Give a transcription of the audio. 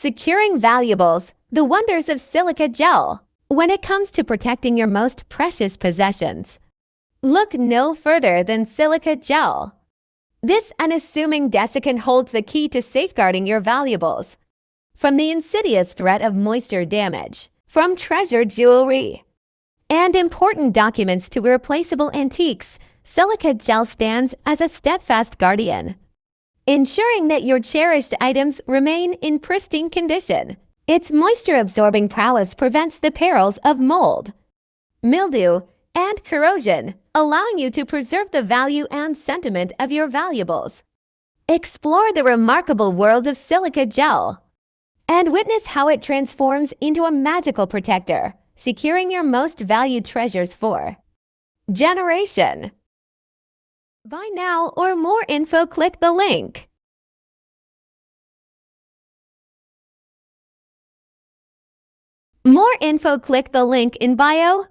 Securing valuables, the wonders of silica gel. When it comes to protecting your most precious possessions, look no further than silica gel. This unassuming desiccant holds the key to safeguarding your valuables from the insidious threat of moisture damage, from treasured jewelry and important documents to irreplaceable antiques. Silica gel stands as a steadfast guardian, ensuring that your cherished items remain in pristine condition. Its moisture-absorbing prowess prevents the perils of mold, mildew, and corrosion, allowing you to preserve the value and sentiment of your valuables. Explore the remarkable world of silica gel and witness how it transforms into a magical protector, securing your most valued treasures for generation. Buy now, or more info, click the link. More info, click the link in bio.